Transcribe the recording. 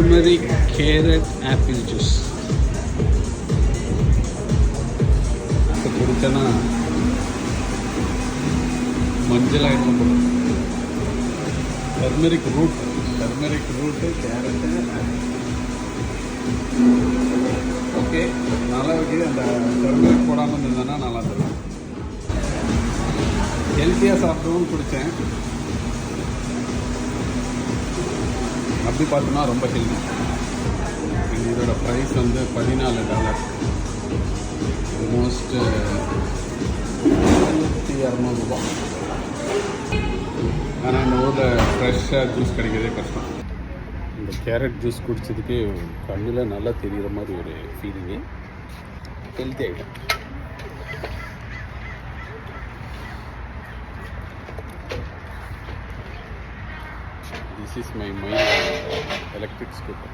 Turmeric carrot apple juice. இப்போ குடித்தேன்னா மஞ்சள் ஆகிடும் போல. டர்மரிக் ரூட்டு கேரட்டு ஓகே, நல்லா இருக்குது. அந்த டர்மரிக் போடாமல் இருந்ததுன்னா நல்லா இருக்கும். ஹெல்த்தியாக சாப்பிடணும்னு குடித்தேன். அப்படி பார்த்தோம்னா ரொம்ப ஹெல்தி. இதோட ப்ரைஸ் வந்து $14. ஆல்மோஸ்ட் 1200 ஆனால் இந்த ஊரில் ஃப்ரெஷ்ஷாக ஜூஸ் கிடைக்கிறதே கஷ்டம். இந்த கேரட் ஜூஸ் குடித்ததுக்கு கண்ணில் நல்லா தெரிகிற மாதிரி ஒரு feeling. Healthy item. This is my electric scooter.